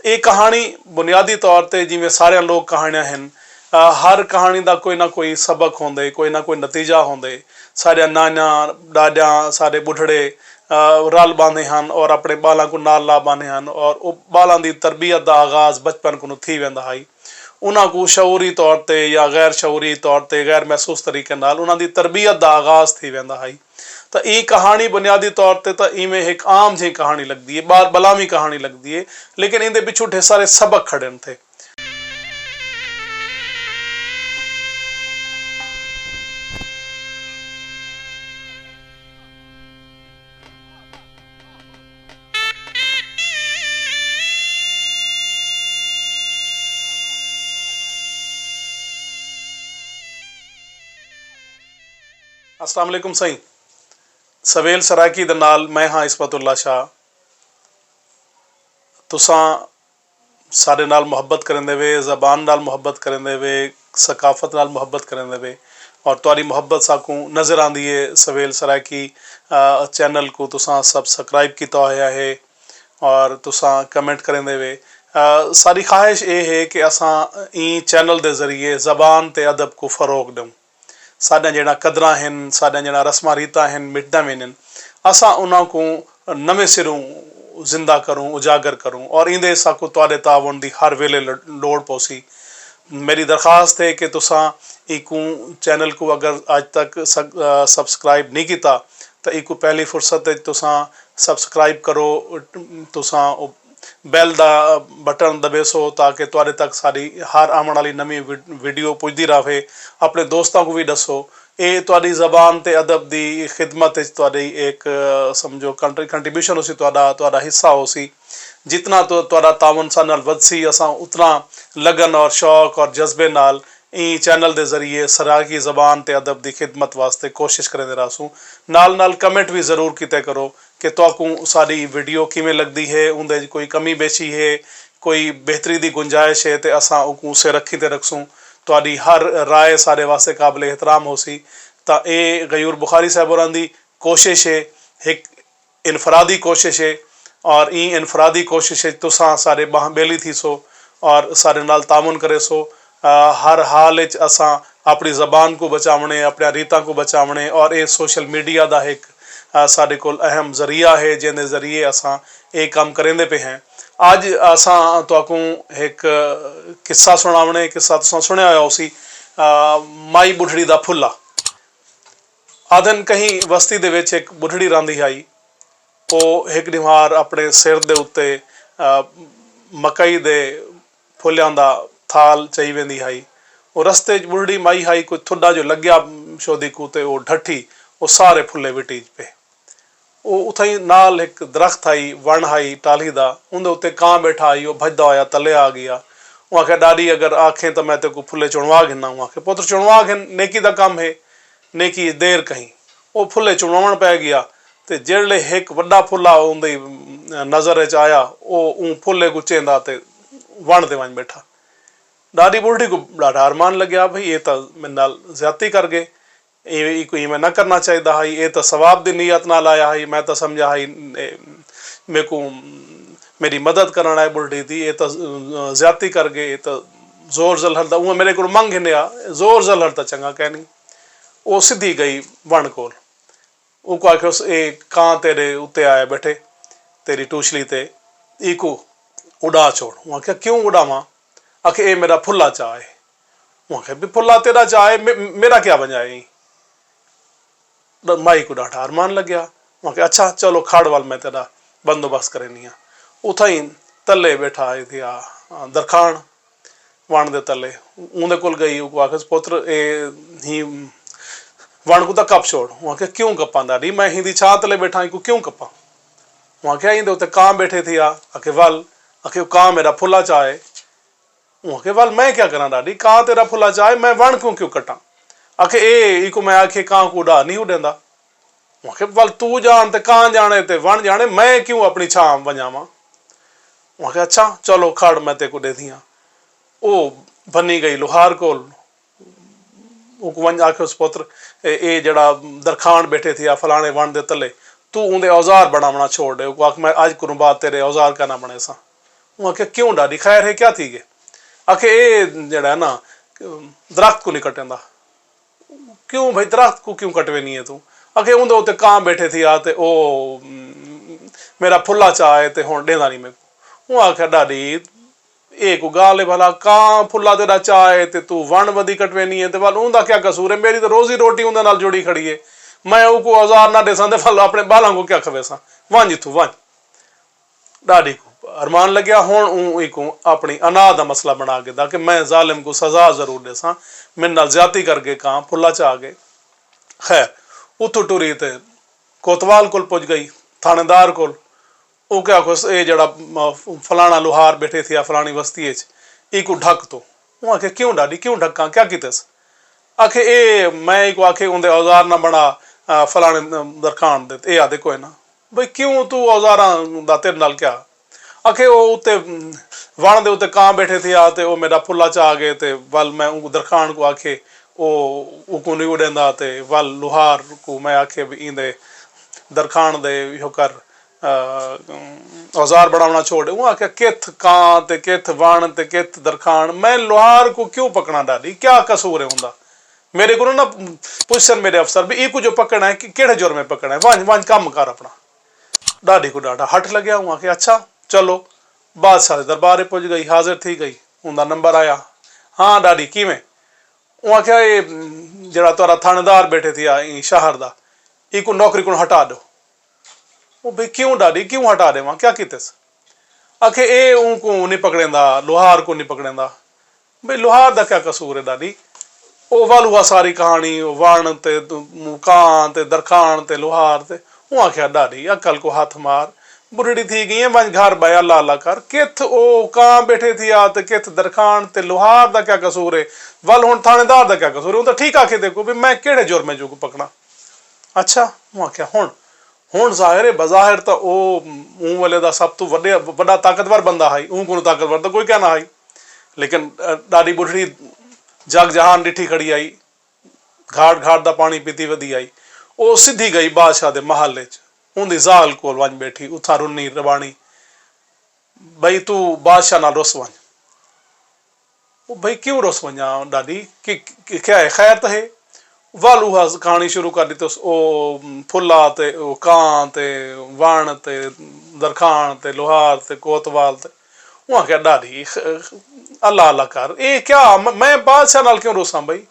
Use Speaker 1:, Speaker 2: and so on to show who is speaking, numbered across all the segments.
Speaker 1: ये कहानी बुनियादी तौर पर जिमें सारे लोग कहानियां हैं, हर कहानी का कोई ना कोई सबक होंदे, कोई ना कोई नतीजा होंदे। सारे नाना डाडा सारे बुढ़ड़े रल पाते हैं और अपने बालों को नाल ला पाते हैं और बालों की तरबियत का आगाज़ बचपन को थी वेंदा है। उन्होंने शऊरी तौर पर या गैर शऊरी तौर पर गैर महसूस तरीके उन्होंने तरबियत का आगाज़ थी वेंदा है। तो ये कहानी बुनियादी तौर पर तो इवें एक आम जी कहानी लगती है, बार बलामी कहानी लगती है, लेकिन इनके पिछू ढेर सारे सबक खड़े थे। अस्सलाम वालेकुम सही सवेल सराकी दे नाल मैं हाँ इस्मतुल्ला शाह। तुसां सारे नाल मुहब्बत करेंदे वे, ज़बान नाल मुहब्बत करेंदे वे, सकाफत नाल मुहब्बत करेंदे वे और तुहारी मुहब्बत साकू नज़र आंदी है। सवेल सराकी चैनल को तुसां सब्सक्राइब किया होया है और तुसां कमेंट करेंदे वे। सारी ख्वाहिश ये है कि असां ई चैनल के जरिए ज़बान ते अदब को फ़रोग दूँ। साढ़ा जड़ा कदर हैं, साढ़ा जड़ा रस्मां रीतां हैं मिटदा वेन, असा उन्होंने नवे सिरों जिंदा करूँ, उजागर करूँ और इंदे साकू तुहाडे तावन की हर वेले लोड़ पौसी। मेरी दरख्वास्त है कि तुसां इकू चैनल को अगर आज तक सब्सक्राइब नहीं किया तो इकू पहली फुर्सत तुसां सब्सक्राइब करो, तुसां बैल का बटन दबेसो ताकि तुहाडे तक सारी हर आने वाली नवी वीडियो पुजदी रहे। अपने दोस्तों को भी दसो, ये तुहाडी ज़बान ते अदब की खिदमत तुहाडी एक समझो कंट्रीब्यूशन उसी तुहाडा हिस्सा हो सी। जितना तो तुहाडा तावन सा नाल वधसी असां उतना लगन और शौक और जज्बे नाल ई चैनल के जरिए सराकी ज़बान ते अदब की खिदमत वास्ते कोशिश करेंदे रहसूँ। नाल नाल कमेंट भी ज़रूर किते करो कि तुहाकू सारी वीडियो किमें लगती है, उनदे कोई कमी बेशी है, कोई बेहतरी की गुंजाइश है तो असां उकू उसे रखी ते रखसूँ। तुहाडी हर राय सारे वास्ते काबिल एहतराम हो सी। तो ये गयूर बुखारी साहब होरां दी कोशिश है, एक इनफरादी कोशिश है और ई इनफरादी कोशिश तुसां सारे बाहबेली थी सो और सारे नाल तामुन करे सो। हर हाल असां अपनी ज़बान को बचावने, अपने रीतां को बचावने और ये सोशल मीडिया का एक साढ़े को अहम जरिया है जिंदे जरिए असां ये काम करेंदे पे हैं। अज असां तुहाकू एक किस्सा सुनावने, किस्सा तुसां सुनिया होया उसी माई बुढ़ड़ी दा फुल्ला। आदन कहीं बस्ती दे विच एक बुढ़ड़ी रहिंदी आई, वो एक निहार अपने सिर दे उत्ते मकई दे फुल्लियां दा थाल चई वेंदी आई। वो रस्ते बुढ़ड़ी माई आई, कोई थुड्डा जो लग्या शोदी कूते वो ढठी, वो सारे फुल्ले विटी पे। वो उथई नाल एक दरख्त आई, वण आई टाली दा, उनके उत्ते कां बैठा आई, वो भजदा होया तले आ गया। वो आखे डाडी अगर आखें तो मैं तेरे को फुल्ले चुनवा घिना। वो आखे पुत्र चुनवा घिन, नेकी का काम है, नेकी देर कहीं। वो फुल्ले चुनवाण पै गया तो जेड़े एक वड्डा फुल्ला उनकी नज़र च आया, वो फुल्ले को चेंदा ते वण ते वंज बैठा। डाडी बुढ़ी को ॾाढा अरमान लग्या, भाई ये तो मेरे नाल ज्यादती कर गए, मैं ना करना चाहिए है, ये तो सवाब की नीयत नाल आया है, मैं तो समझा है मेरे को मेरी मदद करना है बुढ़ी थी, ये तो ज्यादती कर गए, ये तो जोर जलहर था। मेरे को मंग हिंया जोर जलहर तो चंगा कहनी। वो सीधी गई वण कोल, उनको आखे ये कां तेरे उत्ते आए बैठे तेरी टूछली ते, इको उड़ा छोड़। वहाँ क्या क्यों उड़ावा? आखे ये मेरा फुल्ला चाह है। वहाँ क्या भी फुल्ला तेरा चाह है, मेरा क्या बन जाए? माई को डाटा अरमान लग गया। वहाँ के अच्छा चलो खाड़ वाल मैं तेरा बंदोबस्त करेनी। उथई तले बैठा आई थी दरखान वण दे तले, उनके कोल गई, आखे पुत्र ए ही वण को तो कप छोड़। वहाँ के क्यों कपा डाडी, मैं हिंदी छा तले बैठा को क्यों कपा? वहाँ के इंदे उत्ते कां बैठे थी आखे वल, आखे कां मेरा फुल्ला चाहे। वहाँ के वल मैं क्या करा डाडी, कां तेरा फुल्ला चाहे, मैं वण क्यों क्यों कटा? आखे ए इको मैं आखे कां को उड़ा नहीं उड़ेंदा। वहाँ के वल तू जान ते कां जाने ते वण जाने, मैं क्यों अपनी छां वंजावा? वहाँ के अच्छा चलो खड़ मैं ते को दे दिया। ओ बनी गई लोहार कोल, वंज आखे उस पुत्र ये जड़ा दरखान बैठे थे फलाने वण दे तले, तू उनके औजार बनावना छोड़ दे। आख मैं अज करूँ बात तेरे औजार का ना बने सा। वो आखे क्यों डाडी खैर है क्या थी गए आखे ये जड़ा है ना दरख्त को नहीं कटेंदा क्यों भाई दरख्त को क्यों कटवे नहीं है तू आखे उंदे उत्ते कां बैठे थी आते ओ मेरा फुल्ला चाहे ते हुण देंदा नहीं मेरे को वो आखे डाडी एक गाल है भला कां फुल्ला तेरा चाहे ते तू वन वधी कटवे नहीं है ते वाल उंदा क्या कसूर है मेरी तो रोजी रोटी उंदे नाल जुड़ी खड़ी है मैं उको औजार ना देसा ते फल अपने बालां को क्या खवेसा वंज तू वंज डाडी को अरमान लग्या हुण इको अपनी अना दा मसला बना के दा कि मैं जालिम को सजा जरूर देसा मेरे नाल ज्यादती करके कां फुल्ला चा गए खैर उतो टुरी ते कोतवाल कोल पुज गई थानेदार कोल वो क्या खुश ये जड़ा फलाना लुहार बैठे थे फलानी बस्ती इको ढक तो वो आखे क्यों डाडी क्यों ढक्का क्या कितस आखे ए मैं इको आखे उंदे औजार ना बना फलाने दरखान दे ए आदे कोई ना भाई क्यों तू औजारा दा तेरे नाल क्या आखे वो उत्ते वण दे उत्ते कां बैठे थे आते वो मेरा फुल्ला चा गए ते वल मैं उनको दरखान को आखे वो नहीं उड़ेंदा ते वल लुहार को मैं आखे भी इंदे दरखान दे यो कर औजार बनाना छोड़ वो आख्या किथ कां ते किथ वण ते किथ दरखान मैं लुहार को क्यों पकड़ा डाडी क्या कसूर है हुंदा मेरे को ना पुछन मेरे अफसर भी इको जो पकड़ना है केड़े जुर्म में पकड़ना है वंज वंज काम कर अपना डाडी को डाटा हट लग्या हुआ कि अच्छा चलो बादशाह दरबार पुज गई हाजिर थी गई उनका नंबर आया हाँ डाडी किवें वो आख्या ये जरा तुहारा थानेदार बैठे थे शहर दा इको नौकरी को हटा दो वो भाई क्यों डाडी क्यों हटा दे वहां क्या कितस आखे ए उनको नहीं पकड़ेंदा लोहार को नहीं पकड़ेंदा भाई लोहार दा क्या कसूर है डाडी ओ वाल हुआ सारी कहानी वण ते कां ते दरखान ते लोहार ते वो आख्या डाडी अकल को हाथ मार बुढ़ी थी गई है वंज घर बया लाला कर किथ ओ कां बैठे थी आ ते किथ दरखान ते लोहार दा क्या कसूर है वल हुण थानेदार दा क्या कसूर है वो तो ठीक आखे देखो भी मैं केड़े जुर्म जो को पकड़ा अच्छा वो आख्या हुण जाहिर है बज़ाहिर तो ओ वाले दा सब तो बड़ा ताकतवर बंदा है को ताकतवर तो कोई क्या ना है लेकिन डाडी बुढ़ी जग जहान डिठी खड़ी आई घाट घाट दा पानी पीती वधी आई ओ सीधी गई बादशाह दे महल च उंदी जाल कोल वंज बैठी उथा रुनी रबाणी भाई तू बादशाह नाल रुस वंज ओ भाई क्यों रुस वंजा डाडी कि क्या है खैर तो है वालू कहानी शुरू कर दी तो ओ फुल्ला ते ओ कां ते वण ते दरखान ते लोहार ते कोतवाल ते वहां क्या डाडी अल्लाह अल्लाह कर ए क्या मैं बादशाह नाल क्यों रोसा भाई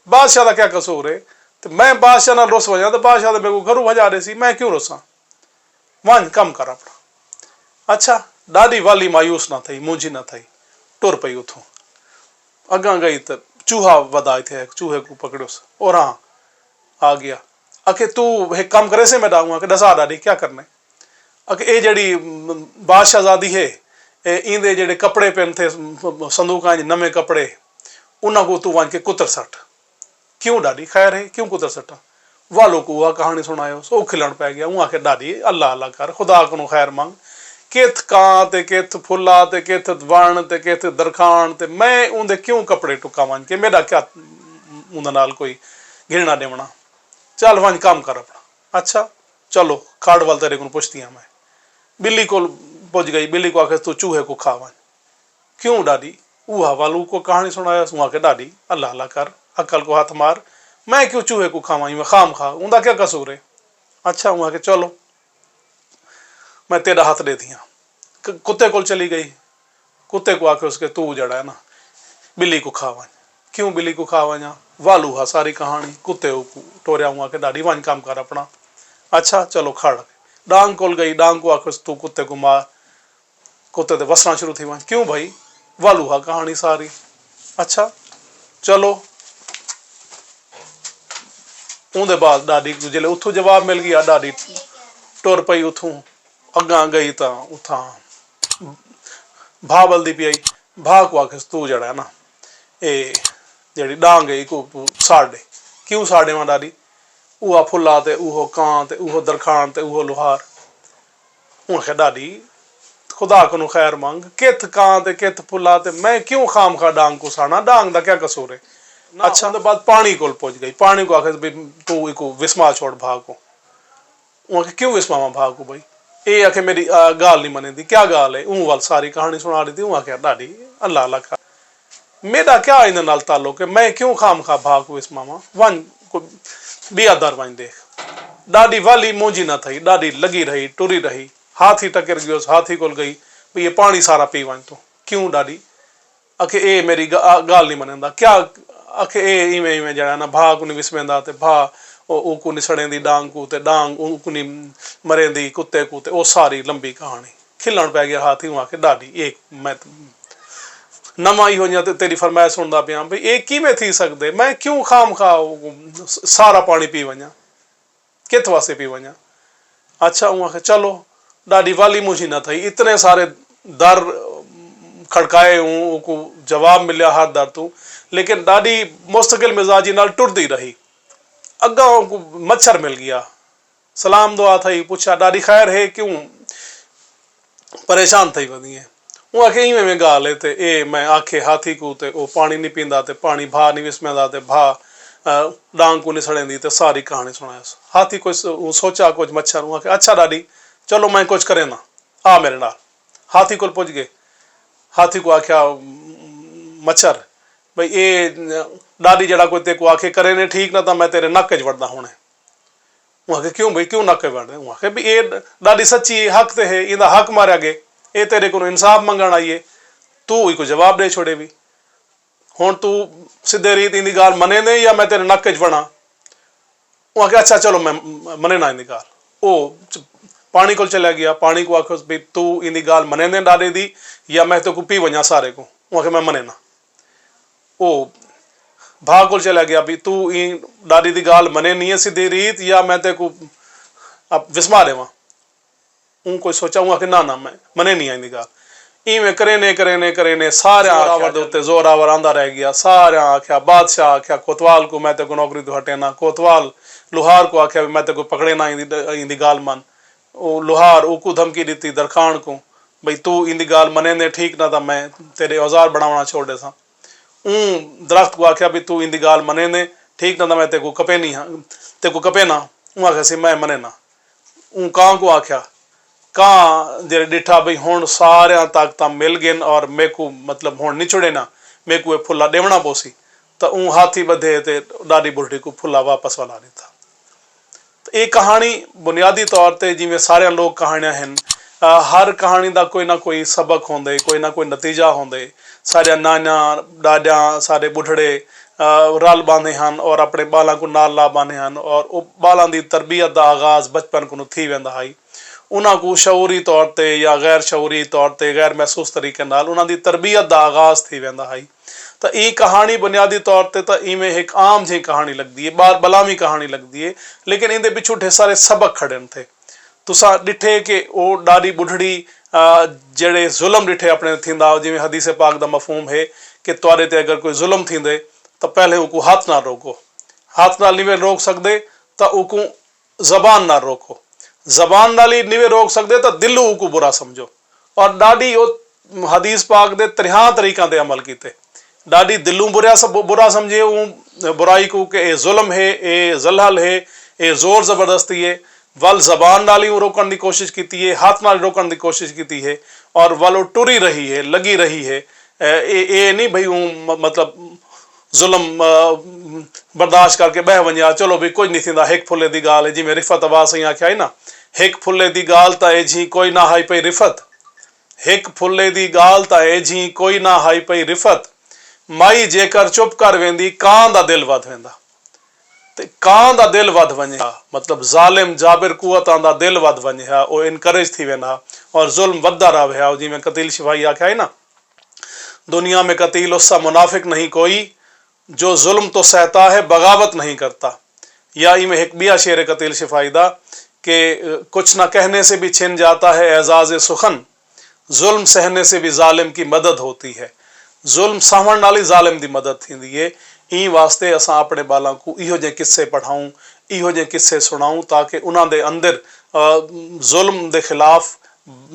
Speaker 1: बादशाह दा क्या कसूर है तो मैं बादशाह नाल रोस वजा तो बादशाह तो मेरे को घरों भजा रहे सी मैं क्यों रोसा वन कम कर अपना अच्छा डाडी वाली मायूस ना थी मुंझी ना थी टुर पई उथों अगा गई तो चूहा वधाए थे चूहे को पकड़ो और हाँ आ गया आखे तू एक काम करे से मैं डाऊंगा कि दसा डाडी क्या करना है आखे ये जड़ी बादशाहजादी है इंदे जेडे कपड़े पेन थे संदूक नवे कपड़े उन्होंने को तू वन के कुतर सट क्यों डाडी खैर है क्यों कुतर सटा वालों को वह कहानी सुनायो सो खिलण पै गया वहां के डाडी अल्लाह अल्लाह कर खुदा को खैर मंग किथ कां ते किथ फुल्ला ते किथ वण ते किथ दरखान ते मैं उनके क्यों कपड़े टुका वन के मेरा क्या उनके नाल कोई घिरना देवना चल वन काम कर अपना अच्छा चलो खाड़ वाल तेरे को पुछती मैं बिल्ली को पुज गई बिल्ली को आखे तू चूहे को खा वन क्यों डाडी वह वालू को कहानी सुनाया वहां के डाडी अल्लाह अल्लाह कर अकल को हाथ मार मैं क्यों चूहे को खावा मैं खाम खा उनका क्या कसूर है अच्छा वहां के चलो मैं तेरा हाथ दे दिया कुत्ते को चली गई कुत्ते को आके उसके तू जड़ा है ना बिल्ली को खावा क्यों बिल्ली को खावा जा वालू हा सारी कहानी कुत्ते टोरिया हुआ के डाडी वन काम कर अपना अच्छा चलो खड़ डांग कोल गई डांग को आके तू कुत्ते को मार कुत्ते ते वसना शुरू थी वन क्यों भाई वालू हा कहानी सारी अच्छा चलो उनके बाद डाडी जिले उथों जवाब मिल गया डाडी टुर पई उथों अगा गई तो उथा भा बलदी पी आई भा को आखे तू जड़ा है ना ये जी डांग गई को साड़े क्यों साड़े वहां डाडी उहा फुल्ला ते उहो कां ते उहो दरखान ते उहो लोहार हूं आखे डाडी खुदा को खैर मंग किथ कां ते किथ फुल्ला ते मैं क्यों खाम खा डांग को साड़ा डांग दा क्या कसूर है अच्छा तो बाद पानी को पहुंच गई पानी को आखे तू इको विस्मा छोड़ भाग को क्यों विस्मा भाग को भाई ये आखे मेरी गाल नहीं मने दी, क्या गाल है, ऊँ वाल सारी कहानी सुना रही थी। ऊँ आख्या डाडी अल्लाह अल्लाह का मेरा क्या इन नाल ताल्लुक है, मैं क्यों खाम खा भाग इस मामा वन को बिया दर वन देख। डाडी वाली मोजी ना थी, डाडी लगी रही टुरी रही, हाथी टकर गयो, हाथी को गई भी ये पानी सारा पी वन तू, क्यों डाडी आखे ए मेरी गाल नहीं मनेंदा, क्या आखे ए इवें इवें जड़ा ना भा को नहीं विसमेंदा ते भा ऊको नहीं सड़ेंदी डांग को ते डांग ऊको नहीं मरेंदी कुत्ते को ते ओ सारी लंबी कहानी खिलन पै गया हाथी। वहां के डाडी एक मैं नवा ही हो तेरी फरमाइश सुनता पिया भाई ये किवें थी सकते, मैं क्यों खाम खा सारा पानी पी वजा, कित वास्ते पी वजा। अच्छा वहां चलो डाडी वाली मुझी ना थी, इतने सारे दर खड़काए हूँ को जवाब मिलिया हर दर तू, लेकिन डाडी मुस्तकिल मिजाजी नाल टुरदी रही। अग्गा को मच्छर मिल गया, सलाम दुआ थी, पूछा डाडी खैर है, क्यों परेशान थी वधी है। वो आखे इवें में गाल है ते ए मैं आखे हाथी को ते ओ पानी नहीं पींदा ते पानी भा नहीं विसमेंदा ते भा डांग को नहीं सड़ेंदी ते सारी कहानी सुनाया। हाथी कुछ सोचा कुछ मच्छर, वो आखे अच्छा डाडी चलो मैं कुछ करे ना आ मेरे नाल। हाथी को पुज गए, हाथी को आख्या मच्छर भाई ये डाडी जड़ा कोई ते को आखे करे ने ठीक ना तो मैं तेरे नक च वड़दा होने। वो आखे क्यों भाई क्यों नक च वड़दे, वो आखे भी ये डाडी सच्ची हक ते है, इंदा हक मारिया गए, ये तेरे को इंसाफ मंगण आईए, तू को जवाब दे छोड़े भी हुण तू सीधे रीत इंदी गाल मने ने या मैं तेरे नक च वड़ा। वो आखे अच्छा चलो मैं मने ना इंदी गाल। ओ पानी को चला गया, पानी को आखो भी तू इंदी गाल मने ने डाले दी या मैं तो को पी वजा सारे को। वो आखे मैं मने ना। ओ भाग को चला गया भी तू इन डाडी दी गाल मने नहीं है सीधी रीत या मैं ते को अब विस्मा देवा। कोई सोचा हूँ कि ना ना मैं मने नहीं आई गाल। इवें करे ने सारे जोरावर आंदा रह गया। सारे आख्या बादशाह आख्या कोतवाल को मैं तेको नौकरी तो हटे ना, कोतवाल लोहार को आख्या मैं तेको पकड़े ना इंदी गाल मन। ओ लोहार ऊको धमकी दी दरखान को भाई तू इंदी गाल मने ने ठीक ना था मैं तेरे औजार बनावना छोड़ दे सा। दरख्त को आख्या भी तू इंदी गाल मने ने ठीक ना था मैं तेको कपे नहीं तेको कपे ना। आख्या सी मैं मने ना। कां को आख्या कां जे डिठा भाई हुण सारे ताकत मिल गए और मेरे को मतलब हुण नहीं छुड़े ना, मेरे को फुला देवना पोसी तो हाथी बधे ते डाडी बुढ़ी को फुला वापस वाला दिता। तो ये कहानी बुनियादी तौर पर जिमें सारे लोग कहानियां हैं, हर कहानी का कोई ना कोई सबक होंदे, कोई ना कोई नतीजा होंदे। सारे नाना डाडा सारे बुढ़ड़े रल बांधे हैं और अपने बालों को नाल ला बांधे हैं और बालों की तरबियत का आगाज बचपन को थी वेंदा है। उन्होंने को शऊरी तौर पर या गैर शऊरी तौर पर गैर महसूस तरीके नाल उन्होंने तरबियत का आगाज थी वेंदा है। तो ये कहानी बुनियादी तौर पर तो इवें एक आम जी कहानी लगती है, बार बलामी कहानी लगती है, लेकिन इनके पिछू ढेर सारे सबक खड़े थे। तुसा डिठे कि वो डाडी बुढ़ड़ी जड़े जुल्म डिठे अपने थींदा, जिमें हदीस पाक का मफहूम है कि तुआरे ते अगर कोई जुल्म थींदे तो पहले उनको हाथ ना रोको, हाथ नाल नहीं रोक सकते तो उनको जबान ना रोको, जबान नाल ही नहीं रोक सकते तो दिलों उनको बुरा समझो। और डाडी वो हदीस पाक दे 13 तरीकों से अमल किते। डाडी दिलों बुरा समझे बुराई को कि ये जुल्म है, ये जलहल है, ये जोर जबरदस्ती है। वल जबान नाल ही रोकने की कोशिश की है, हाथ नाल रोकने की कोशिश की है और वल टुरी रही है, लगी रही है। ये नहीं भाई मतलब जुल्म बर्दाश्त करके बह वजा चलो भी कुछ नहीं थींदा, हिक फुले की गाल है। जिमें रिफत आवाज सही आख्या है ना, हिक फुले की गाल तो ए जी कोई ना हाई पई रिफत, हिक फुले की गाल तो ए जी कोई ना हाई पई रिफत, माई जेकर चुप कर वेंदी कां दा दिल वध वेंदा। ते कां दा दिल वध वने मतलब जालिम जाबिर कुवतां दा दिल वध वने हा, ओ इनकरेज थी वेंदा और जुल्म वधदा रहे हा। जिमें कतील शिफाई आख्या है ना, दुनिया में कतील उससा मुनाफिक नहीं कोई जो जुल्म तो सहता है बगावत नहीं करता। या इमें एक बिया शेर कतील शिफाई दा कि कुछ ना कहने से भी छिन जाता है एजाज सुखन, जुल्म सहने से भी जालिम की मदद होती है। जुल्म सहण नाल ही जालिम की मदद थी है। ई वास्ते असां अपने बालों को इहो जे किस्से पढ़ाऊं, इहो जे किस्से सुनाऊं ताकि उन्होंने अंदर जुल्म के खिलाफ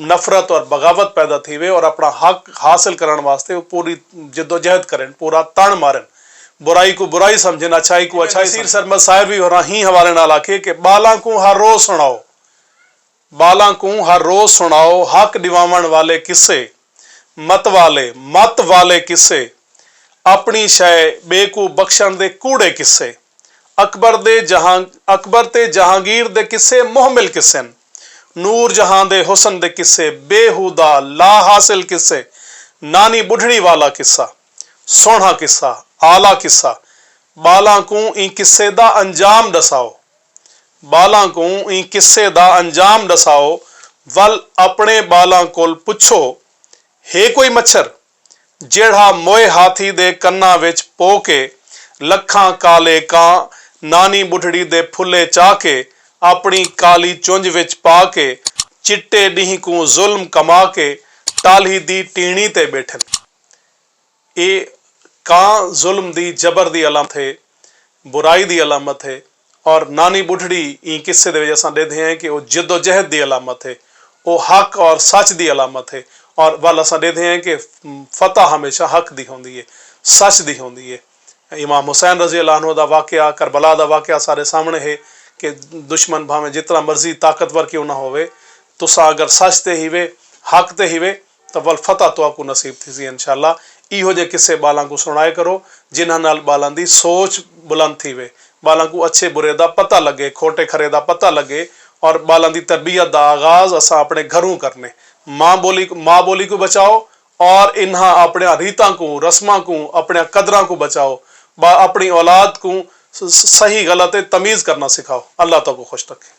Speaker 1: नफरत और बगावत पैदा थी वे और अपना हक हासिल करने वास्ते वो पूरी जद्दोजहद करें, पूरा तन मारन, बुराई को बुराई समझन, अच्छाई को अच्छाई। नसीर सरमद साहिब भी हो रहा ही हवाले नाल आखे कि बालों को हर रोज सुनाओ, बालां को हर रोज सुनाओ हक दिवावण वाले किस्से, मत वाले किस्से, अपनी शय बेकू बख्शण दे कूड़े किस्से, अकबर ते जहांगीर दे किस्से मुहमिल किस्से, नूर जहां दे हुसन दे किस्से, बेहुदा ला हासिल किस्से, नानी बुढ़ड़ी वाला किस्सा, सोहना किस्सा, आला किस्सा। बालां को ई किस्से दा अंजाम दसाओ, बालां को ई किस्से दा अंजाम दसाओ। वल अपने बालां कोल पुछो, है कोई मच्छर जेड़ा मोए हाथी दे कन्ना विच पो के, लखां काले कां नानी बुढ़ड़ी दे फुले चा के, अपनी काली चुंझ विच पा के, चिट्टे डीह को जुल्म कमा के, टाली दी टीणी ते बैठन। ये कां जुल्म दी जबर दी अलामत है, बुराई दी अलामत है। और नानी बुढ़ड़ी ई किस्से दे असां ॾिठे हैं कि वो जिद्दोजहद दी अलामत है, वो हक और सच दी अलामत है। और वल असां ॾिठे हैं कि फतह हमेशा हक दी होंदी है, सच दी होंदी है। इमाम हुसैन रजी अल्लाह अन्हु दा वाक़या, करबला दा वाक़या सारे सामने है कि दुश्मन भावें जितना मर्जी ताकतवर क्यों ना होवे, तुसा अगर सच ते हीवे हक ते हीवे तो वल फतह तुआकू नसीब थी इंशाअल्लाह। इहो जे किस्से बालां को सुनाए करो जिन्हां नाल बालां दी सोच बुलंद थी वे, बालां को अच्छे बुरे दा पता लगे, खोटे खरे दा पता लगे। और बालां दी तरबियत दा आगाज असां अपने घरों करने। माँ बोली को बचाओ और इन्हां अपने रीतां को, रस्मां को, अपने कदरां को बचाओ। अपनी औलाद को सही गलत तमीज़ करना सिखाओ। अल्लाह तो को खुश रखे।